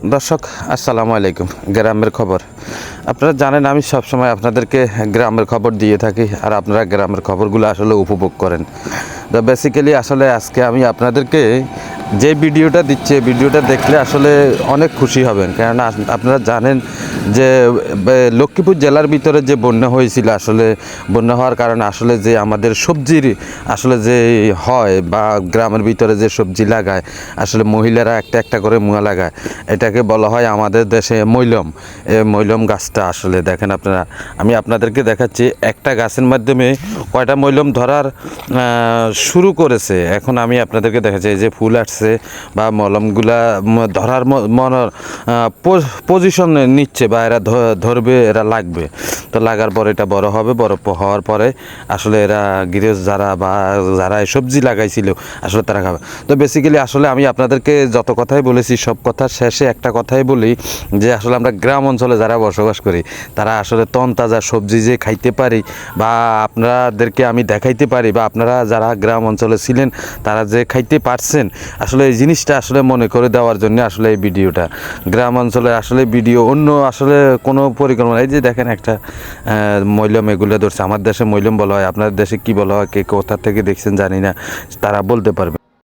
দর্শক আসসালামু আলাইকুম। গ্রামের খবর আপনারা জানেন, আমি সবসময় আপনাদেরকে গ্রামের খবর দিয়ে থাকি, আর আপনারা গ্রামের খবরগুলো আসলে উপভোগ করেন। তো বেসিক্যালি আসলে আজকে আমি আপনাদেরকে যে ভিডিওটা দিচ্ছি, ভিডিওটা দেখলে আসলে অনেক খুশি হবেন। কেননা আপনারা জানেন যে লক্ষ্মীপুর জেলার ভিতরে যে বন্যা হয়েছিল, আসলে বন্যা হওয়ার কারণে আসলে যে আমাদের সবজির আসলে যে হয় বা গ্রামের ভিতরে যে সবজি লাগায়, আসলে মহিলারা একটা একটা করে মুয়া লাগায়, এটাকে বলা হয় আমাদের দেশে মৈলম। এই মৈলম গাছটা আসলে দেখেন আপনারা, আমি আপনাদেরকে দেখাচ্ছি একটা গাছের মাধ্যমে কয়টা মৈলম ধরার শুরু করেছে। এখন আমি আপনাদেরকে দেখাচ্ছি এই যে ফুল আসছে বা মলমগুলা ধরার পজিশন নিচ্ছে, বা এরা ধরবে, এরা লাগবে। তো লাগার পর এটা বড় হবে, বড় হওয়ার পরে আসলে এরা গৃহস্থ যারা সবজি লাগাইছিল আসলে তারা খাবে। তো বেসিক্যালি আসলে আমি আপনাদেরকে যত কথাই বলেছি, সব কথার শেষে একটা কথাই বলি যে আসলে আমরা গ্রাম অঞ্চলে যারা বসবাস করি, তারা আসলে তনতাজা সবজি যে খাইতে পারি বা আপনাদেরকে আমি দেখাইতে পারি, বা আপনারা যারা গ্রাম অঞ্চলে ছিলেন তারা যে খাইতে পারছেন, আসলে এই জিনিসটা আসলে মনে করে দেওয়ার জন্য আসলে এই ভিডিওটা। গ্রাম অঞ্চলে আসলে ভিডিও অন্য আসলে কোনো পরিকল্পনা, এই যে দেখেন একটা মৈলম এগুলো ধরছে। আমার দেশে মৈলম বলা হয়, আপনার দেশে কি বলা হয়, কে কোথা থেকে দেখছেন জানি না, তারা বলতে পারবে।